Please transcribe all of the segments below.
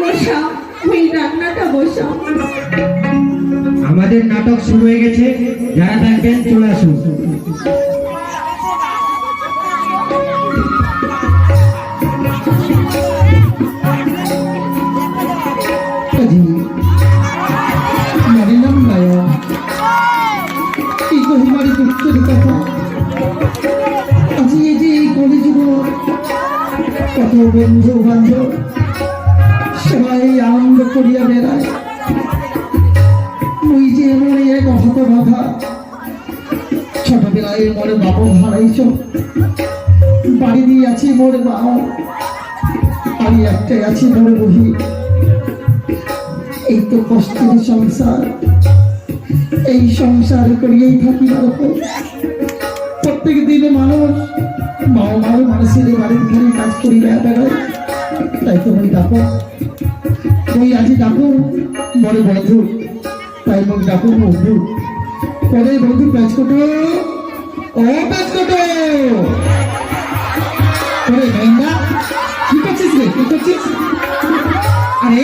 বসাও, ওই রান্নাটা বসাও। আমাদের নাটক শুরু হয়ে গেছে, যারা থাকবেন চলে আসুন। কত বন্ধু বান্ধব সবাই আনন্দ করিয়া বেড়ায়, ওই যে মনে এক অহত বাধা। ছোটবেলায় মোর বাবা হারাইছ, বাড়ি দিয়ে আছি মোর মা, আমি একটাই আছি মোর বহি। এই তো কষ্টের সংসার, এই সংসার করিয়েই থাকি। প্রত্যেক দিনে মানুষ মানুষের বাড়ির ঘরে কাজ করি বেড়ায়। তাই তো ওই ডাকো, ওই আজি ডাকো বড় বন্ধু, তাই মোক ডাকো বন্ধু। পরে বন্ধু প্যাচকোটো, ও প্যাচকোটো, ওরে মেয়েরা কি করছিস রে, কি করছিস? আরে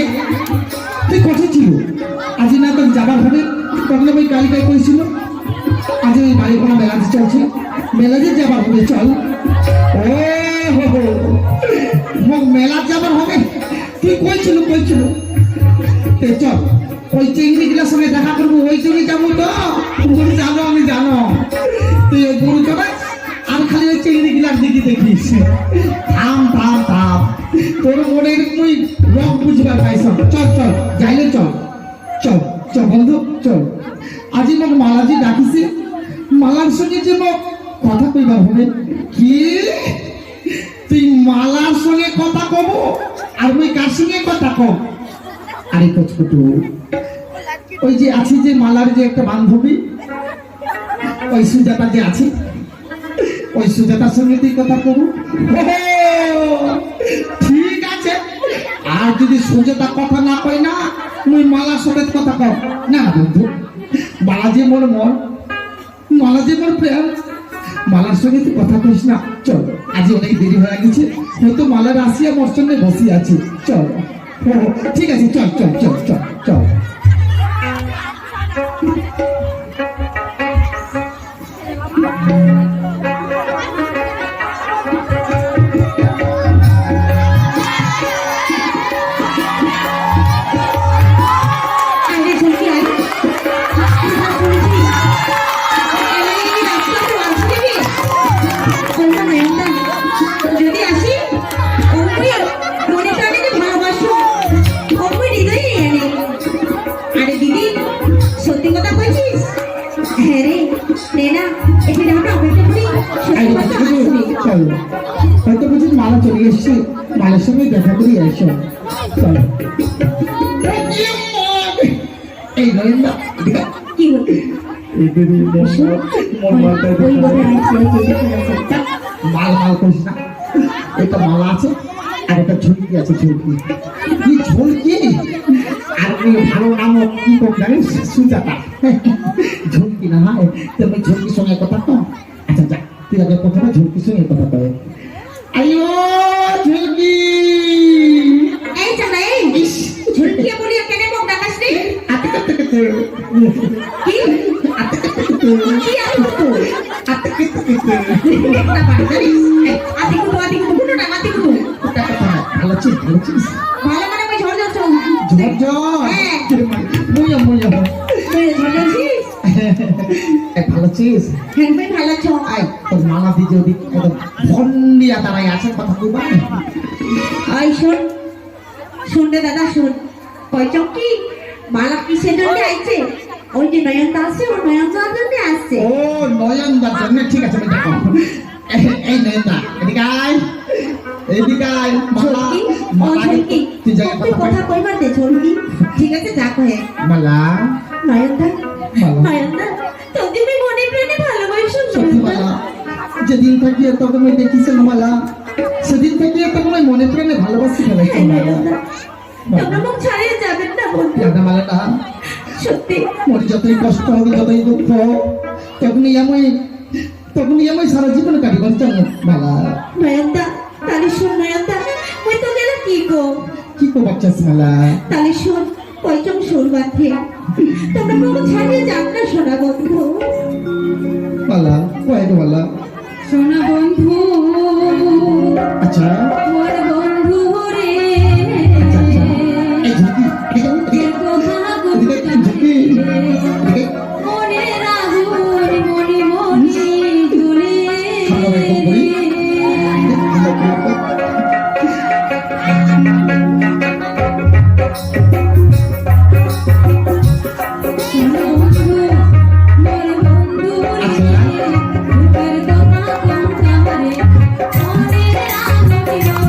তুই কোথায় ছিল? আজি না তোর যাবার হবে, তখন ওই কালিকায় করেছিল। আজ ওই বাড়ি কোনো মেলাতে চলছে, মেলাতে যাবার হবে, চল। ও মেলা যাবার হবে, তুই কইছিল চল ওই চিংড়ি গুলার সঙ্গে দেখা করবো, ওই জন্য যাবো। তো তুমি জানো, আমি জানো তুই ওই গরু চড়াই আর খালি ওই চিংড়ি গুলার দিকে দেখিস। থাম থাম থাম, তোর মনে তুই রং বুঝবার পাইছ। চল চল যাইলে চল চল চল বন্ধু চল। আজি মোক মালাজি ডাকিছে, মালার সঙ্গে যে মোক কথা কইবার হবে। কি তুই মালার সঙ্গে কথা কব আর ওই কার সঙ্গে কথা কব? আরে কচকুটু, ওই যে আছে যে মালার যে একটা বান্ধবী, ওই সুজাতা যে আছে, ওই সুজাতার সঙ্গে তুই কথা কব। ঠিক আছে, আর যদি সুজাতা কথা না কই না, তুই মালার সঙ্গে কথা কব না। বন্ধু মালা যে মোর মন, মালা যে মোর প্রেম, মালার সঙ্গে তুই কথা কইস না। চল, আজ অনেক দেরি হয়ে গেছে, হয়তো মালার আসিয়া মোর সঙ্গে বসে আছে। চল, ঠিক আছে, চল চল চল চল চল। হয়তো বুঝি মালা চলে এসছে, মালার সঙ্গে দেখা করি এসো। চলো এই নয়নদা কি হচ্ছে? মাল মাল করিস না, একটা মালা আছে আর একটা ঝুলকি আছে। ঝুলকি কি ঝুলকি? আর ভালো নাম কি কম জানিস? সুজাতা। ঝুলকি না হয় তুমি ঝুলকির সঙ্গে কথা কম। আচ্ছা যা, তুই আগে প্রথমে ঝুলকির সঙ্গে কথা কয়। আইও ঝুলকি, এই জানা এই ঝুলকি বলি কেন মোক ডাকাস রে? আতে কত কত কি আতে কত কত কি আতে কত আতে কত কত একটা বাড়ি আতে কত না আতে কত ভালো চিস ভালো চিস ভালো মানে মই ঝড় যাচ্ছ ঝড় মুয়া মুয়া তুই ঝড় যাচ্ছিস? ভালো চিস হ্যাঁ ভাই ভালো আছো? আই তোর মালা দি যদি কত ভন্ডিয়া তারাই আছে কথা কইবা। আই শোন শোন রে দাদা শোন, কইছ কি মালা কিসের জন্য আইছে? ওই যে নয়নদা আছে, ও নয়নদার জন্য আসছে। ও নয়নদার জন্য, ঠিক আছে আমি দেখো। এই নয়নদা এদিকে আয়, এদিকে আয়। মালা মালা তুই জায়গা কথা কইবার দে ঝলকি। ঠিক আছে যা কহে। মালা নয়নদা নয়নদা তুমি মনে প্রাণে ভালোবাসো সত্যি মালা, যেদিন থাকি তখন আমি দেখিস মালা, সেদিন থেকে তখন আমি মনে প্রাণে ভালোবাসি ফেলেছি মালা। তোমরা মুখ ছাড়িয়ে যাবেন না বন্ধু। দাদা মালাটা সত্যি মোর যতই কষ্ট হবে, যতই দুঃখ, তখনই আমি সারা জীবন কাটিবার চাই মালা। নয়নদা তাহলে শোন নয়নদা, ওই তো গেলে কি গো কি করছিস মালা? তাহলে শোন কয়জন সুর বাঁধে তোমরা কোনো ছাড়িয়ে যান না সোনা বন্ধু মালা কয় গো মালা? সোনা বন্ধু আচ্ছা মোর বন্ধু রে আচ্ছা আচ্ছা এই ঝুঁকি এর কথা ঝুঁকি মনে রাগুন মনে মনে জ্বলে বন্ধু মোর বন্ধু রে এর কথা কোনটা রে মনে রাগুন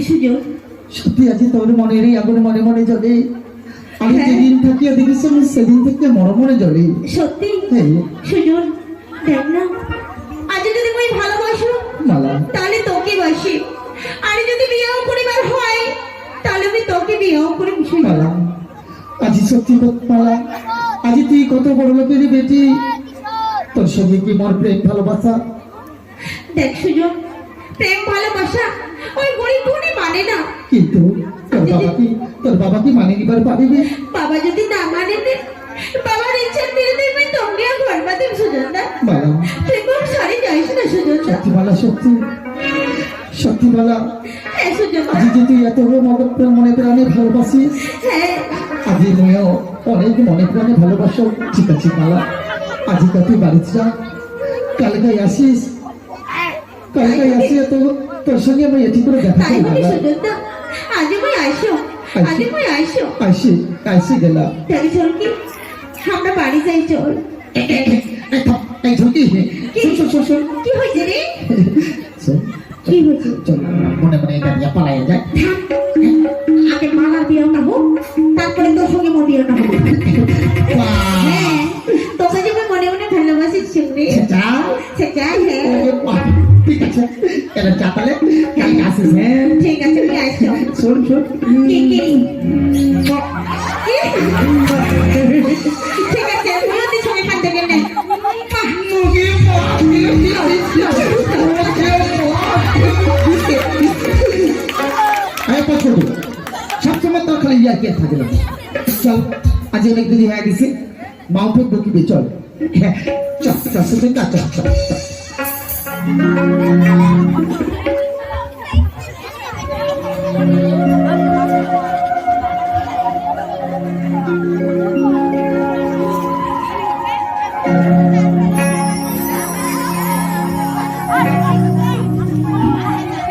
সুজন সত্যি আছে তোর মনের এই আগুন মনে মনে জ্বলে। আমি হ্যাঁ। যেদিন থাকিয়া দেখেছি আমি সেদিন থেকে মনে মনে জ্বলে। সত্যি হ্যাঁ সুজন দেখ না, আজ যদি তুই ভালোবাসো মালা, তাহলে তোকে বাসি, আর যদি বিয়ে পরিবার হয় তাহলে আমি তোকে বিয়ে করে বিষয় মালা আজি সত্যি মালা, আজি তুই কত বড় লোকের বেটি, তোর সঙ্গে কি মোর প্রেম ভালোবাসা। দেখ সুজন, প্রেম ভালোবাসা ওই গরিব গুণই মানে না। কিন্তু তোর বাবা কি মানে নিবার পারিবে? বাবা যদি না মানে বাবার ইচ্ছার বিরুদ্ধে আমি তোমরা ঘর বাঁধিম সুজন না। মালা তুই খুব সারি যাইস না সুজন না। সত্যি মালা, সত্যি সত্যি মালা, হ্যাঁ সুজন না। আজি যে তুই এত মনে প্রাণে ভালোবাসিস, হ্যাঁ আজি মেয়েও অনেক মনে প্রাণে ভালোবাসো। ঠিক আছে মালা, আজি তুই বাড়িতে যা, কালকে আসিস, কালকে আসিয়া তো তোর সঙ্গে আমি এটি করে দেখা তাই করি বলি মালা। সুজন না, আজ আমি আইসো, আজ আমি আইসো। আসি আসি গেলাম। তাই চল কি আমরা বাড়ি যাই চল। এই ঝুঁকি শোন শোন শোন কি হয়েছে রে? শোন, কি হয়েছে? চল মনে মনে এটা দিয়ে পালাই যায়। আগে মালার বিয়েটা হোক, তারপরে তোর সঙ্গে মোর বিয়েটা হোক। হ্যাঁ, তোকে যে আমি মনে মনে ভালোবাসি শুনবি। যা সেটা হ্যাঁ, ঠিক আছে, এবার চা তাহলে কালকে আসিস। হ্যাঁ ঠিক আছে তুই আইসো। শোন শোন, কি কি? ঠিক আছে তুইও তুই সঙ্গে খান থেকে নে। সবসময় তোর খালি ইয়ার কে থাকে না। চল আজ অনেক দেরি হয়ে গেছে, মাও ফেক বকিবে। চল হ্যাঁ চল চল শুধু কাজ চল চল চল।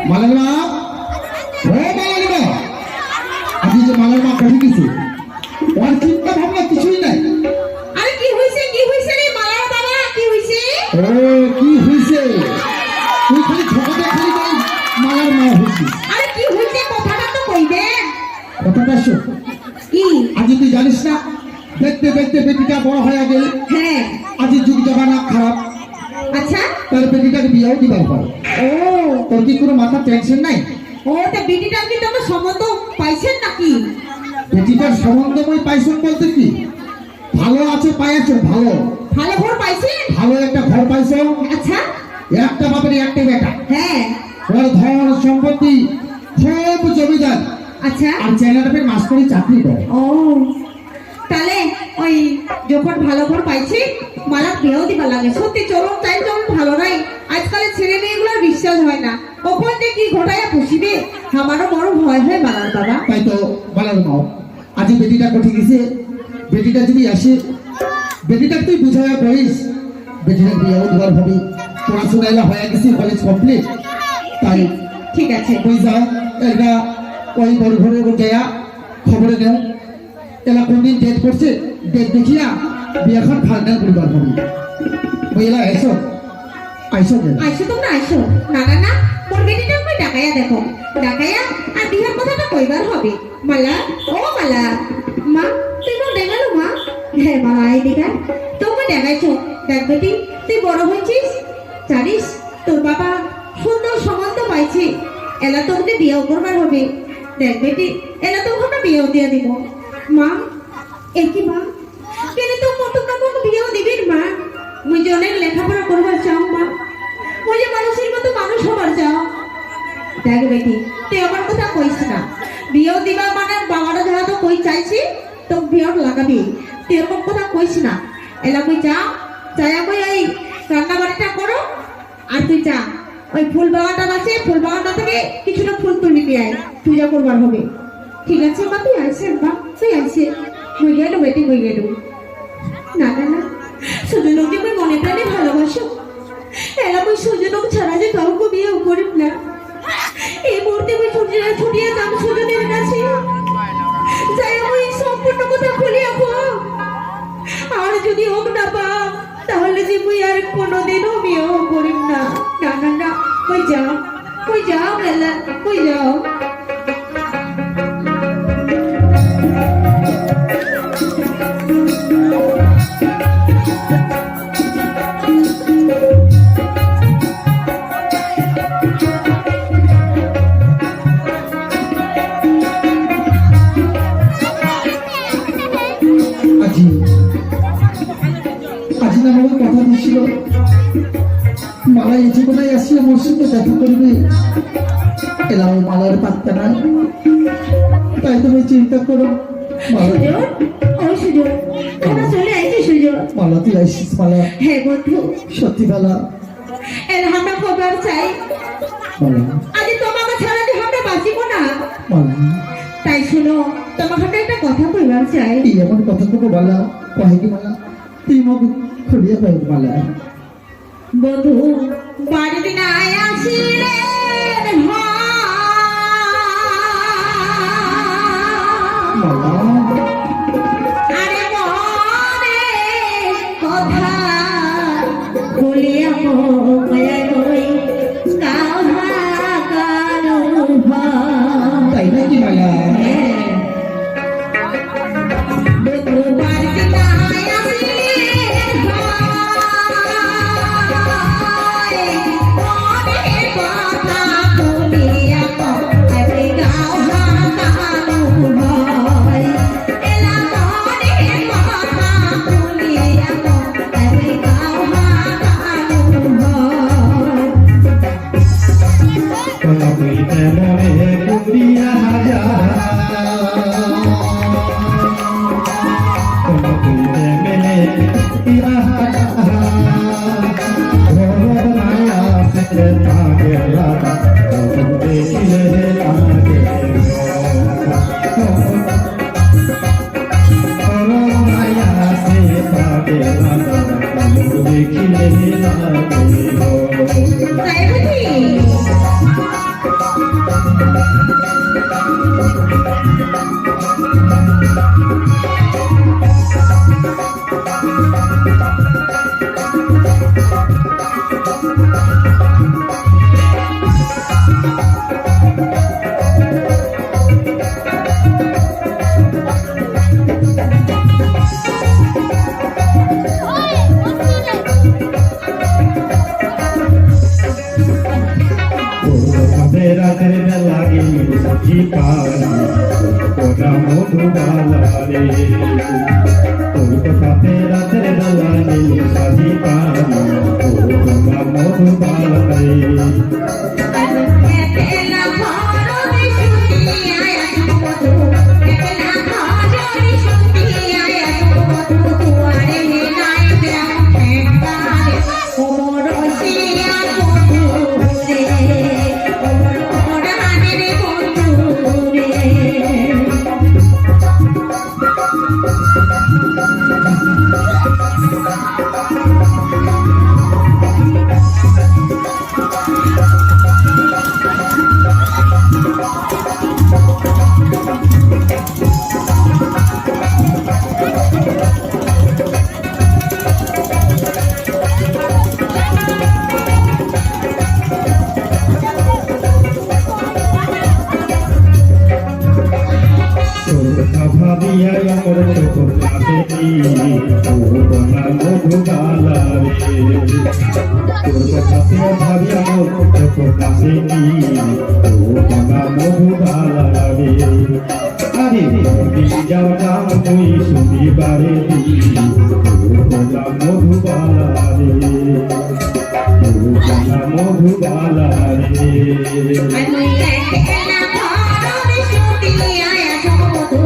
মালার মা, ও মালার মা, আজকে যে মালার মা কঠে গেছে, ওর চিন্তা ভাবনা কিছুই নাই। আরে কি হইছে রে মালার বাবা, কি হইছে? ও কি হয়েছে, তুই খালি ঠকাতে খালি তাই মালার মা হয়েছিস। আরে কি হইছে কথাটা তো কইবে। কথাটা শোন, কি? আজ তুই জানিস না, দেখতে দেখতে বেটিটা বড় হয়ে গেল। হ্যাঁ আজ যুগ জমানা খারাপ, আচ্ছা। তার বেটিটাকে বিয়েও দিবার পারে। ও তোর কি কোনো মাথা টেনশন নাই? ও তা বিটিটার কি তোমার সম্বন্ধ পাইছেন নাকি? বেটিটার সম্বন্ধময় পাইছেন বলতে কি, ভালো আছে পাইছো, ভালো ভালো ঘর পাইছেন? ভালো একটা ঘর পাইছো, আচ্ছা একটা বাপের একটা বেটা, হ্যাঁ ওর ধন সম্পত্তি খুব জমিদার, আচ্ছা। আর চ্যানেলের মাস্টারি চাকরি করে। ও তাহলে ওই যখন ভালো ঘর পাইছি মালা বিয়েও দিবা লাগে। সত্যি চলন চাই চলন ভালো নাই, আজকালের ছেলে মেয়েগুলোর বিশ্বাস হয় না, কখন যে কি ঘটাইয়া পুষিবে আমারও বড় ভয় হয় মালার বাবা। তাই তো বলার মাও, আজ বেটিটা কোঠে গেছে, বেটিটা যদি আসে, বেটিটা তুই বুঝাইয়া করিস, বেটিটা বিয়েও দেওয়ার ভাবি, পড়াশোনা এলা হয়ে গেছে, কলেজ কমপ্লিট, তাই ঠিক আছে ওই যা এটা ওই বড় ঘরে যাইয়া খবরে দেও, এলা কোনদিন ডেট করছে, ডেট দেখিয়া বিয়েখন ফাইনাল করিবার ভাবি। ওই এলা এসো আইসো গেল। আইসো তোমরা আইসো। না না না, মোর বেটিটা কই ডাকাইয়া দেখো, ডাকাইয়া আর বিহার কথাটা কইবার হবে। মালা ও মালা, মা তুই মোর দেখালো মা। হ্যাঁ মালা এই দেখা তোকে দেখাইছো। দেখ বেটি তুই বড় হয়েছিস, জানিস তোর বাবা সুন্দর সম্বন্ধ পাইছে, এলা তোকে বিয়েও করবার হবে। দেখ বেটি এলা তোকে আমরা বিয়েও দিয়ে দিব। মা এ কি মা, কেন তো তোমরা আমাকে বিয়েও দিবেন মা? মুই যে অনেক লেখাপড়া করবার চাও মা, মুই যে মানুষের মতো মানুষ হবার চাও। দেখ বেটি তুই আমার কথা কইস না, বিয়েও দিবা মানে বাবারা যারা তো কই চাইছি তো বিয়েও লাগাবি, তুই এরকম কথা কইস না। এলা মুই যা চাইয়া কই এই রান্না বাড়িটা করো, আর তুই যা ওই ফুল বাগানটা আছে, ফুল বাগানটা থেকে কিছুটা ফুল তুলি নিয়ে আয়, পূজা করবার হবে। ঠিক আছে মা, তুই আইসে মা, তুই আইসে। মুই গেল বেটি, মুই গেল। না না না, সুজনকে মই মনে প্রাণে ভালোবাসো, এলা মই সুজনক ছাড়া যে কাউকে বিয়েও করিব না। এই মুহূর্তে মই ছুটিয়ে যাম সুজনের কাছে, যাই মই সম্পূর্ণ কথা খুলিয়া কম। আর যদি হোক না পাও তাহলে যে মই আর কোনোদিনও বিয়েও করিব না। না না না, মই যাও মেলা কই যাও আজি আজি না আমাকে কথা দিছিল মালা এই জীবনে আসিয়া মোর সঙ্গে দেখা করবে এলাম মালার পাত্তা নাই তাই তুমি চিন্তা করো মালা সুজন ও সুজন তোমরা চলে আইছি সুজন মালা তুই আসিস মালা হে বন্ধু সত্যি মালা এর আমরা খবর চাই মালা আজ তোমাকে ছাড়া যে আমরা বাঁচিব না মালা তাই শুনো তোমাকে একটা কথা কইবার চাই এই এমন কথা কোনো মালা কহে কি মালা তুই মোক খুলিয়া পাই মালা বধু বাড়িতে নাই আসিলেন মালা আরে মনে কথা বলিয়া কয়া কই কাহা কানু তাই নাকি মালা বধু বাড়িতে নাই আসিলেন মনে কথা বলিয়া কই কাহা কানু ভাই এলা মনে কথা বলিয়া কই কাহা কানু ভাই কবিতে মনে কুড়িয়া কবিতে মেলে মায়া সে তাকে রাধা দেখিলে লাগে মায়া সে তাকে রাধা দেখিলে লাগে তাই বুঝি রাতের বেলা গেলি সখী পারি তোরা মধুবালা রে তোর কথাতে রাতের বেলা গেলি সখী পারি তোরা মধুবালা রে এলা ভরবে শুনিয়া মধু এলা ভরবে শুনিয়া মধু তুয়ারে নাই দেও একবারে ওমর শিয়া বন্ধু রে ওমর পরাণে রে বন্ধু রে তোর কথা ভাবিয়া আমার চোখ লাগে তোরা মধুবালা রে তোর কথাতে ভাবিয়া আমার চোখ লাগে তোরা মধুবালা রে আরে দিন যাও নাম তুই শুনিবারে তোরা মধুবালা রে তোরা মধুবালা রে আমি এলা ভরবে শুনিয়া মধু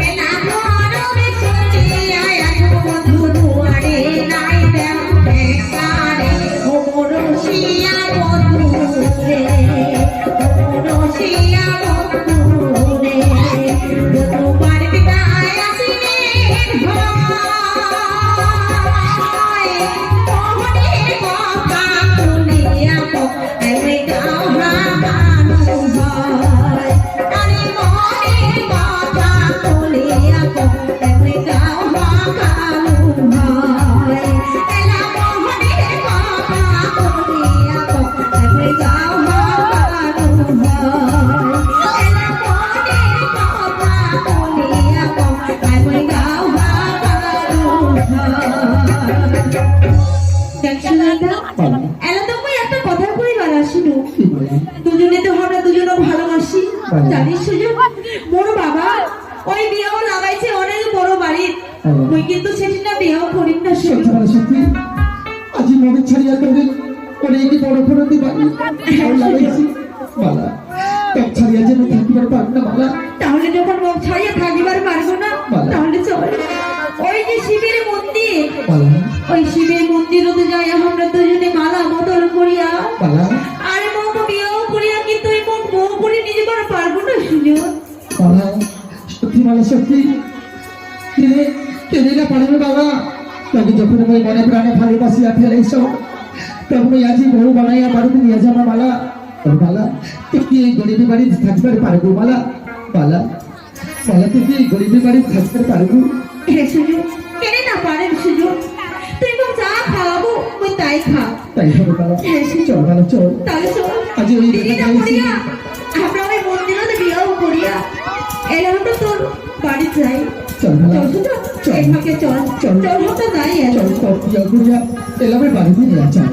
এলা ভরবে শুনিয়া মধু তুয়ারে নাই দেও একবারে ওমর শিয়া বন্ধু রে ওমর শিয়া বন্ধু রে বধু বাড়িতে নাই আসিলেন ভাই মনে কথা বলিয়া কই কাহা কানু ভাই আরে মনে কথা বলিয়া কই কাহা কানু ভাই এলা মনে কথা বলিয়া কই কাহা কানু জানিস সুযোগ বড় বাবা ওই বিয়েও লাগাইছে অনেক বড় বাড়ি ওই কিন্তু সেটি না বিয়েও করিম না সুযোগ সত্যি আজি মনে ছাড়িয়া করে অনেক বড় বড় বাড়ি লাগাইছি বালা তো ছাড়িয়া যেন থাকিবার পার না বালা তাহলে যখন মুখ ছাড়িয়ে থাকিবার পারবো না তাহলে চল ওই যে শিবের মন্দির বালা ওই শিবের মন্দিরতে যাই আমরা দুজনে মালা বদল করিয়া বালা আরে মুখ বিয়েও করিয়া কিন্তু ওই মুখ বউ করে নিজে করা পারবো না সুযোগ বালা সত্যি বালা সত্যি কেনে কেনে না পারবে বাবা তবে যখন আমি মনে প্রাণে ভালোবাসিয়া ফেলেছ তখন ওই আজি বউ বানাইয়া বাড়িতে নিয়ে যাবা বালা ও বালা তুই কি এই গরিবী বাড়ি থাকতে পারবো বালা বালা বালা তুই কি এই গরিবী বাড়ি থাকতে পারবো হে সুযোগ কেনে না পারেন সুযোগ তুই মুখ যা খাওয়াবো ওই তাই খা তাই হবে বালা হ্যাঁ, সে- চল বালা চল তাহলে চল আজ ওই দিদি না করিয়া আমরা ওই মন্দিরতে বিয়েও করিয়া এলাম তো তোর বাড়ি যাই চল বালা চল সুযোগ চল। এই ফাঁকে চল চল। চল হতে যাই চল করিয়া এলামে বাড়িতে নিয়ে চল